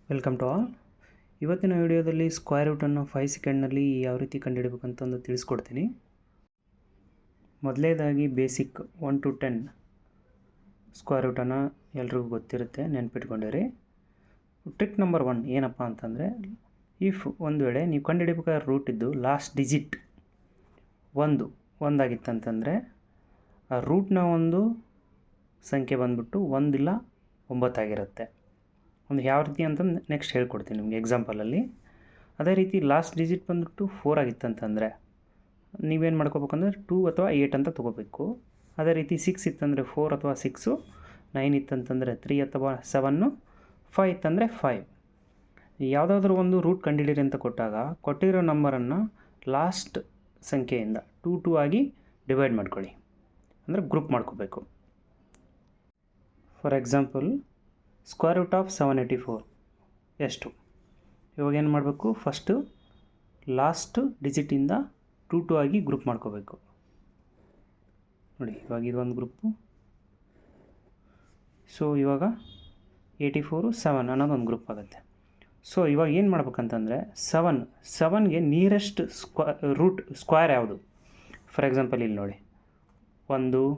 Welcome to all. ಇವತ್ತಿನ ವಿಡಿಯೋದಲ್ಲಿ square ರೂಟನ್ನು 5 ಸೆಕೆಂಡ್ನಲ್ಲಿ ಯಾವ ರೀತಿ ಕಂಡುಹಿಡಬೇಕಂತಂದು ತಿಳಿಸ್ಕೊಡ್ತೀನಿ. ಮೊದಲನೇದಾಗಿ ಬೇಸಿಕ್ 1 to 10 ಸ್ಕ್ವೇರ್ ರೂಟನ್ನು ಎಲ್ರಿಗೂ ಗೊತ್ತಿರುತ್ತೆ, ನೆನ್ಪಿಟ್ಕೊಂಡಿರಿ. ಟ್ರಿಕ್ ನಂಬರ್ 1 ಏನಪ್ಪ ಅಂತಂದರೆ, ಇಫ್ ಒಂದು ವೇಳೆ ನೀವು ಕಂಡುಹಿಡಬೇಕಾದ್ರೆ ರೂಟ್ ಇದ್ದು ಲಾಸ್ಟ್ ಡಿಜಿಟ್ ಒಂದಾಗಿತ್ತಂತಂದರೆ ಆ ರೂಟ್ನ ಒಂದು ಸಂಖ್ಯೆ ಬಂದ್ಬಿಟ್ಟು 1 ಇಲ್ಲ 9 ಆಗಿರುತ್ತೆ. ಒಂದು ಯಾವ ರೀತಿ ಅಂತಂದು ನೆಕ್ಸ್ಟ್ ಹೇಳ್ಕೊಡ್ತೀನಿ ನಿಮಗೆ ಎಕ್ಸಾಂಪಲಲ್ಲಿ. ಅದೇ ರೀತಿ ಲಾಸ್ಟ್ ಡಿಜಿಟ್ ಬಂದ್ಬಿಟ್ಟು 4 ಆಗಿತ್ತಂತಂದರೆ ನೀವೇನು ಮಾಡ್ಕೋಬೇಕಂದ್ರೆ 2 ಅಥವಾ 8 ಅಂತ ತೊಗೋಬೇಕು. ಅದೇ ರೀತಿ 6 ಇತ್ತಂದರೆ 4 ಅಥವಾ 6, 9 ಇತ್ತಂತಂದರೆ 3 ಅಥವಾ 7, 5 ಇತ್ತಂದರೆ 5. ಯಾವುದಾದ್ರೂ ಒಂದು ರೂಟ್ ಕಂಡುಹಿಡಿಯಿರಿ ಅಂತ ಕೊಟ್ಟಾಗ ಕೊಟ್ಟಿರೋ ನಂಬರನ್ನು ಲಾಸ್ಟ್ ಸಂಖ್ಯೆಯಿಂದ 2 ಆಗಿ ಡಿವೈಡ್ ಮಾಡ್ಕೊಳ್ಳಿ, ಅಂದರೆ ಗ್ರೂಪ್ ಮಾಡ್ಕೋಬೇಕು. For example, square root of 784 ಎಷ್ಟು? ಇವಾಗ ಏನು ಮಾಡಬೇಕು, ಫಸ್ಟು ಲಾಸ್ಟ್ ಡಿಜಿಟಿಂದ 2 ಆಗಿ ಗ್ರೂಪ್ ಮಾಡ್ಕೋಬೇಕು. ನೋಡಿ, ಇವಾಗ ಇದೊಂದು ಗ್ರೂಪು. ಸೊ ಇವಾಗ 84 7 ಅನ್ನೋದೊಂದು ಗ್ರೂಪ್ ಆಗುತ್ತೆ. ಸೊ ಇವಾಗ ಏನು ಮಾಡ್ಬೇಕಂತಂದರೆ 7ಗೆ ನಿಯರೆಸ್ಟ್ ಸ್ಕ್ವೇರ್ ಯಾವುದು? ಫಾರ್ ಎಕ್ಸಾಂಪಲ್ ಇಲ್ಲಿ ನೋಡಿ, 1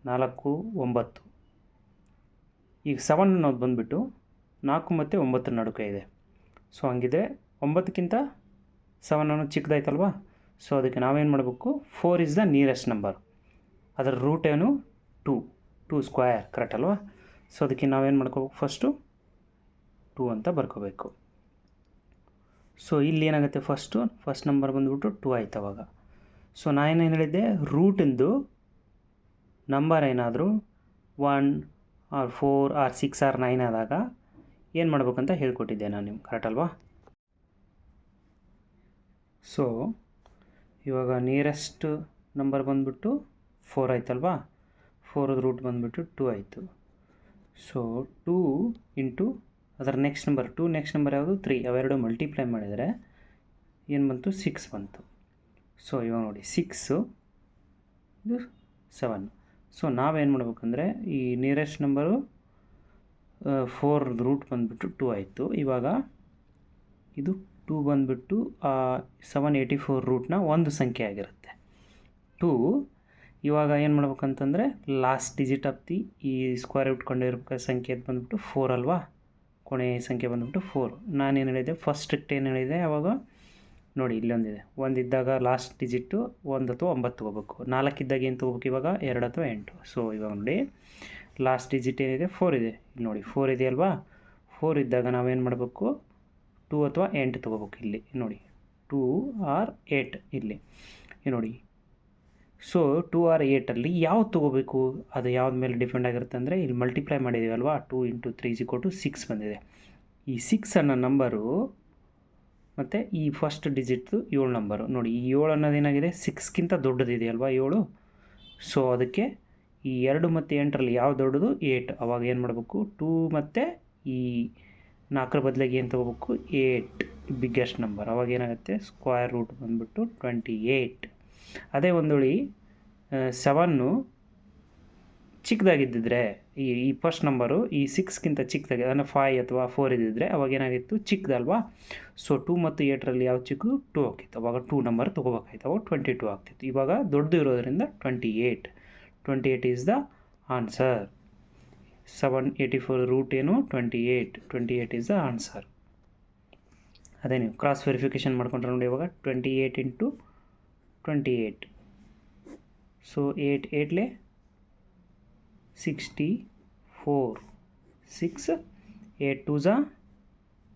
4 9. ಈಗ 7 ಅನ್ನೋದು ಬಂದುಬಿಟ್ಟು 4 ಮತ್ತು 9 ನಡುವೆ ಇದೆ. ಸೊ ಹಂಗಿದ್ರೆ 9ಕ್ಕಿಂತ 7 ಅನ್ನೋದು ಚಿಕ್ಕದಾಯ್ತಲ್ವಾ? ಸೊ ಅದಕ್ಕೆ ನಾವೇನು ಮಾಡಬೇಕು, 4 ಇಸ್ ದ ನಿಯರೆಸ್ಟ್ ನಂಬರ್. ಅದರ ರೂಟ್ ಏನು? 2 ಸ್ಕ್ವೇರ್, ಕರೆಕ್ಟ್ ಅಲ್ವಾ? ಸೊ ಅದಕ್ಕೆ ನಾವೇನು ಮಾಡ್ಕೋಬೇಕು, ಫಸ್ಟು 2 ಅಂತ ಬರ್ಕೋಬೇಕು. ಸೊ ಇಲ್ಲಿ ಏನಾಗುತ್ತೆ, ಫಸ್ಟ್ ನಂಬರ್ ಬಂದುಬಿಟ್ಟು 2 ಆಯ್ತು ಅವಾಗ. ಸೊ ನಾನೇನು ಹೇಳಿದ್ದೆ, ರೂಟಿಂದು ನಂಬರ್ ಏನಾದರೂ 1 or 4 or 6 or 9 ಆದಾಗ ಏನು ಮಾಡ್ಬೇಕಂತ ಹೇಳ್ಕೊಟ್ಟಿದ್ದೆ ನಾನು ನಿಮ್ಗೆ, ಕರೆಕ್ಟ್ ಅಲ್ವಾ? ಸೊ ಇವಾಗ ನಿಯರೆಸ್ಟ್ ನಂಬರ್ ಬಂದುಬಿಟ್ಟು 4 ಆಯ್ತಲ್ವಾ? 4ದ ರೂಟ್ ಬಂದುಬಿಟ್ಟು 2 ಆಯಿತು. ಸೊ 2 ಇಂಟು ಅದರ ನೆಕ್ಸ್ಟ್ ನಂಬರ್ ಯಾವುದು? 3. ಅವೆರಡು ಮಲ್ಟಿಪ್ಲೈ ಮಾಡಿದರೆ ಏನು ಬಂತು? 6 ಬಂತು. ಸೊ ಇವಾಗ ನೋಡಿ, 6 ಇದು 7. ಸೊ ನಾವೇನು ಮಾಡ್ಬೇಕಂದ್ರೆ, ಈ ನಿಯರೆಸ್ಟ್ ನಂಬರು 4ದ ರೂಟ್ ಬಂದುಬಿಟ್ಟು 2 ಆಯಿತು. ಇವಾಗ ಇದು 2 ಬಂದುಬಿಟ್ಟು 784 ರೂಟ್ನ ಒಂದು ಸಂಖ್ಯೆ ಆಗಿರುತ್ತೆ 2. ಇವಾಗ ಏನು ಮಾಡ್ಬೇಕಂತಂದರೆ, ಲಾಸ್ಟ್ ಡಿಜಿಟ್ ಆಫ್ ಈ ಸ್ಕ್ವೇರ್ ರೂಟ್ ಕೊಂಡಿರೋ ಸಂಖ್ಯೆ ಬಂದುಬಿಟ್ಟು 4 ಅಲ್ವಾ? ಕೊನೆಯ ಸಂಖ್ಯೆ ಬಂದುಬಿಟ್ಟು 4. ನಾನೇನು ಹೇಳಿದೆ, ಫಸ್ಟ್ ಟ್ರಿಕ್ ಏನು ಹೇಳಿದೆ ಅವಾಗ ನೋಡಿ, ಇಲ್ಲೊಂದಿದೆ. 1 ಇದ್ದಾಗ ಲಾಸ್ಟ್ ಡಿಜಿಟ್ಟು 1 ಅಥವಾ 9 ತೊಗೋಬೇಕು. 4 ಇದ್ದಾಗ ಏನು ತೊಗೋಬೇಕು ಇವಾಗ? 2 ಅಥವಾ 8. ಸೊ ಇವಾಗ ನೋಡಿ, ಲಾಸ್ಟ್ ಡಿಜಿಟ್ ಏನಿದೆ? 4 ಇದೆ. ಇಲ್ಲಿ ನೋಡಿ 4 ಇದೆ ಅಲ್ವಾ? 4 ಇದ್ದಾಗ ನಾವೇನು ಮಾಡಬೇಕು? 2 ಅಥವಾ 8 ತೊಗೋಬೇಕು. ಇಲ್ಲಿ ನೋಡಿ 2 or 8 ಇಲ್ಲಿ ನೋಡಿ. ಸೊ 2 or 8ಅಲ್ಲಿ ಯಾವ್ದು ತೊಗೋಬೇಕು? ಅದು ಯಾವ್ದು ಮೇಲೆ ಡಿಪೆಂಡ್ ಆಗಿರುತ್ತೆ ಅಂದರೆ, ಇಲ್ಲಿ ಮಲ್ಟಿಪ್ಲೈ ಮಾಡಿದ್ದೀವಿ ಅಲ್ವಾ? 2 × 3 = 6 ಬಂದಿದೆ. ಈ 6 ಅನ್ನೋ ನಂಬರು ಮತ್ತು ಈ ಫಸ್ಟ್ ಡಿಜಿಟ್ದು 7 ನಂಬರು ನೋಡಿ. ಈ 7 ಅನ್ನೋದೇನಾಗಿದೆ? 6ಕ್ಕಿಂತ ದೊಡ್ಡದಿದೆಯಲ್ವಾ 7? ಸೊ ಅದಕ್ಕೆ ಈ 2 ಮತ್ತು 8ರಲ್ಲಿ ಯಾವ ದೊಡ್ಡದು? 8. ಅವಾಗ ಏನು ಮಾಡಬೇಕು? 2 ಮತ್ತು ಈ 4ರ ಬದಲಿಗೆ ಏನು ತೊಗೋಬೇಕು? 8 ಬಿಗ್ಗೆಸ್ಟ್ ನಂಬರ್. ಅವಾಗ ಏನಾಗುತ್ತೆ? ಸ್ಕ್ವೇರ್ ರೂಟ್ ಬಂದುಬಿಟ್ಟು 28. ಅದೇ ಒಂದು ವೇಳೆ 7 ಚಿಕ್ಕದಾಗಿದ್ದಿದ್ರೆ, ಈ ಫಸ್ಟ್ ನಂಬರು ಈ 6ಕ್ಕಿಂತ ಚಿಕ್ಕದಾಗಿ, ಅಂದರೆ 5 ಅಥವಾ 4 ಇದ್ದಿದ್ರೆ ಅವಾಗ ಏನಾಗಿತ್ತು? ಚಿಕ್ಕದಲ್ವಾ? ಸೊ 2 ಮತ್ತು 8ರಲ್ಲಿ ಯಾವ ಚಿಕ್ಕದು? 2 ಆಗ್ತಿತ್ತು. ಅವಾಗ 2 ನಂಬರ್ ತೊಗೋಬೇಕಾಯ್ತು. ಅವಾಗ 22 ಆಗ್ತಿತ್ತು. ಇವಾಗ ದೊಡ್ಡದು ಇರೋದರಿಂದ 28 ಈಸ್ ದ ಆನ್ಸರ್. 784 ರೂಟ್ ಏನು? 28 ಈಸ್ ದ ಆನ್ಸರ್. ಅದೇ ನೀವು ಕ್ರಾಸ್ ವೆರಿಫಿಕೇಷನ್ ಮಾಡ್ಕೊಂಡ್ರೆ ನೋಡಿ, ಇವಾಗ 28 × 28. So 8 8 64. 6 8 2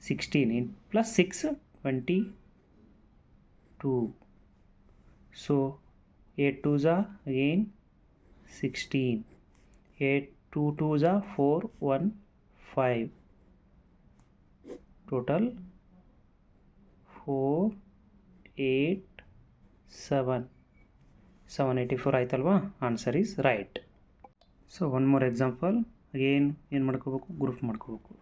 16 plus 6 22. So 8 2 again 16. 8 2 2 4 1 5. Total 4 8 7. 784 ಆಯ್ತಲ್ವಾ? Answer is right. So one more example. Again ಏನು ಮಾಡ್ಕೋಬೇಕು? ಗ್ರೂಪ್ ಮಾಡ್ಕೋಬೇಕು.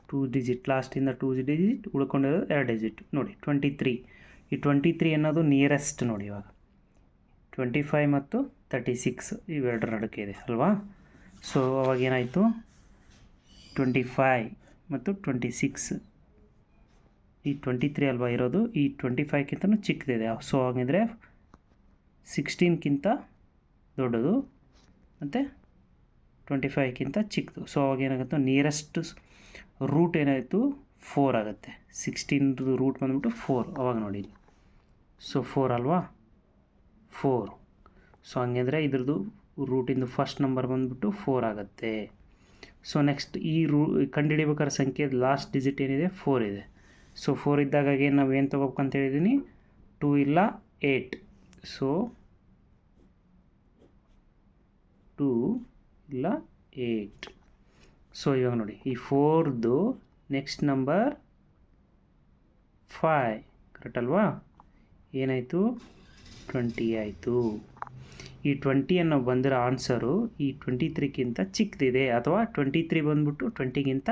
2 ಡಿಜಿಟ್, ಲಾಸ್ಟಿಂದ 2 ಡಿಜಿಟ್, ಉಳ್ಕೊಂಡಿರೋದು 2 ಡಿಜಿಟ್. ನೋಡಿ 23. ಈ 23 ಅನ್ನೋದು ನಿಯರೆಸ್ಟ್ ನೋಡಿ. ಇವಾಗ 25 ಮತ್ತು 36 ಇವೆರಡರ ನಡುವೆ ಇದೆ ಅಲ್ವಾ? ಸೊ ಅವಾಗ ಏನಾಯಿತು? 25 ಮತ್ತು 26. ಈ 23 ಅಲ್ವಾ ಇರೋದು, ಈ 25ಕ್ಕಿಂತನೂ ಚಿಕ್ಕದಿದೆ. ಸೊ ಹಾಗಿದ್ರೆ 16ಕ್ಕಿಂತ ದೊಡ್ಡದು ಮತ್ತು 25ಕ್ಕಿಂತ ಚಿಕ್ಕದು. ಸೊ ಅವಾಗ ಏನಾಗುತ್ತೆ, ನಿಯರೆಸ್ಟ್ ರೂಟ್ ಏನಾಯಿತು 4 ಆಗುತ್ತೆ. 16 ರೂಟ್ ಬಂದ್ಬಿಟ್ಟು 4. ಅವಾಗ ನೋಡಿ, ಸೊ 4 ಅಲ್ವಾ, 4. ಸೊ ಹಂಗಂದರೆ ಇದ್ರದ್ದು ರೂಟಿಂದು ಫಸ್ಟ್ ನಂಬರ್ ಬಂದ್ಬಿಟ್ಟು 4 ಆಗುತ್ತೆ. ಸೊ ನೆಕ್ಸ್ಟ್ ಈ ಕಂಡುಹಿಡಿಬೇಕಾದ್ರೆ ಸಂಖ್ಯೆ ಲಾಸ್ಟ್ ಡಿಜಿಟ್ ಏನಿದೆ 4 ಇದೆ. ಸೊ 4 ಇದ್ದಾಗ ನಾವು ಏನು ತೊಗೋಬೇಕು ಅಂತ ಹೇಳಿದ್ದೀನಿ, 2 ಇಲ್ಲ 8. ಸೊ 2 ಇಲ್ಲ 8. ಸೊ ಇವಾಗ ನೋಡಿ, ಈ 4ದು ನೆಕ್ಸ್ಟ್ ನಂಬರ್ 5, ಕರೆಕ್ಟ್ ಅಲ್ವಾ? ಏನಾಯಿತು, 20 ಆಯಿತು. ಈ 20 ಅನ್ನೋ ಬಂದಿರೋ ಆನ್ಸರು ಈ 23ಕ್ಕಿಂತ ಚಿಕ್ಕದಿದೆ, ಅಥವಾ 23 ಬಂದ್ಬಿಟ್ಟು 20ಗಿಂತ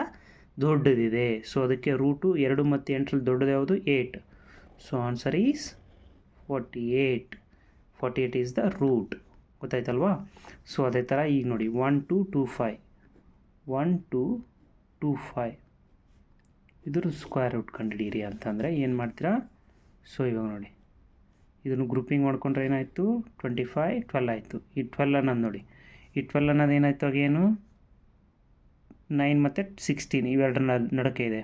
ದೊಡ್ಡದಿದೆ. ಸೊ ಅದಕ್ಕೆ ರೂಟು 2 ಮತ್ತು 8ರಲ್ಲಿ ದೊಡ್ಡದು ಯಾವುದು, 8. So answer is 48. 48 is the root. ಗೊತ್ತಾಯ್ತಲ್ವಾ? ಸೊ ಅದೇ ಥರ ಈಗ ನೋಡಿ, 1 2 2 5, 1 2 2 5 ಇದ್ರ ಸ್ಕ್ವೇರ್ ರೂಟ್ ಕಂಡುಹಿಡೀರಿ ಅಂತಂದರೆ ಏನು ಮಾಡ್ತೀರಾ? ಸೊ ಇವಾಗ ನೋಡಿ, ಇದನ್ನು ಗ್ರೂಪಿಂಗ್ ಮಾಡ್ಕೊಂಡ್ರೆ ಏನಾಯಿತು, 25 12 ಆಯಿತು. ಈ 12 ಅನ್ನೋದು ನೋಡಿ, ಈ 12 ಅನ್ನೋದು ಏನಾಯಿತು, ಆಗೇನು 9 ಮತ್ತು 16 ಇವೆರಡರ ನಡುಕೆ ಇದೆ.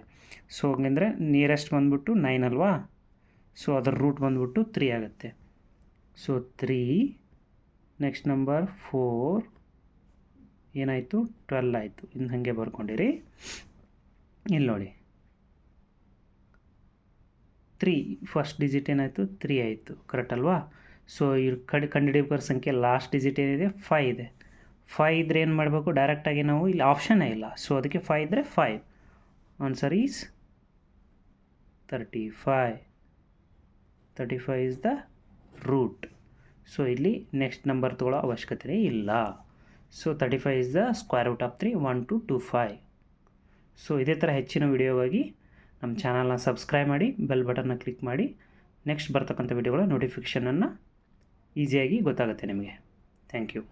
ಸೊ ಹಂಗಂದರೆ ನಿಯರೆಸ್ಟ್ ಬಂದ್ಬಿಟ್ಟು 9 ಅಲ್ವಾ? ಸೊ ಅದರ ರೂಟ್ ಬಂದ್ಬಿಟ್ಟು 3 ಆಗುತ್ತೆ. ಸೊ 3, ನೆಕ್ಸ್ಟ್ ನಂಬರ್ 4 ಏನಾಯಿತು, 12 ಆಯಿತು. ಇನ್ನು ಹಾಗೆ ಬರ್ಕೊಂಡಿರಿ. ಇಲ್ಲಿ ನೋಡಿ, 3 ಫಸ್ಟ್ ಡಿಜಿಟ್ ಏನಾಯಿತು, 3 ಆಯಿತು, ಕರೆಕ್ಟ್ ಅಲ್ವಾ? ಸೊ ಈ ಕಂಡುಹಿಡಿಯಬೇಕಾದ ಸಂಖ್ಯೆ ಲಾಸ್ಟ್ ಡಿಜಿಟ್ ಏನಿದೆ 5 ಇದೆ. 5 ಇದ್ದರೆ ಏನು ಮಾಡಬೇಕು, ಡೈರೆಕ್ಟಾಗಿ ನಾವು ಇಲ್ಲಿ ಆಪ್ಷನ್ನೇ ಇಲ್ಲ. ಸೊ ಅದಕ್ಕೆ 5 ಇದ್ದರೆ 5. Answer is 35. 35 is the root. So ಇಲ್ಲಿ ನೆಕ್ಸ್ಟ್ ನಂಬರ್ ತೊಗೊಳ್ಳೋ ಅವಶ್ಯಕತೆ ಇಲ್ಲ. So 35 is the square root of 3, 1 2 2 5. So ಇದೇ ಥರ ಹೆಚ್ಚಿನ ವಿಡಿಯೋಗಾಗಿ ನಮ್ಮ ಚಾನಲ್ನ ಸಬ್ಸ್ಕ್ರೈಬ್ ಮಾಡಿ, ಬೆಲ್ ಬಟನ್ನ ಕ್ಲಿಕ್ ಮಾಡಿ. ನೆಕ್ಸ್ಟ್ ಬರ್ತಕ್ಕಂಥ ವಿಡಿಯೋಗಳ ನೋಟಿಫಿಕೇಷನನ್ನು ಈಸಿಯಾಗಿ ಗೊತ್ತಾಗುತ್ತೆ ನಿಮಗೆ. Thank you.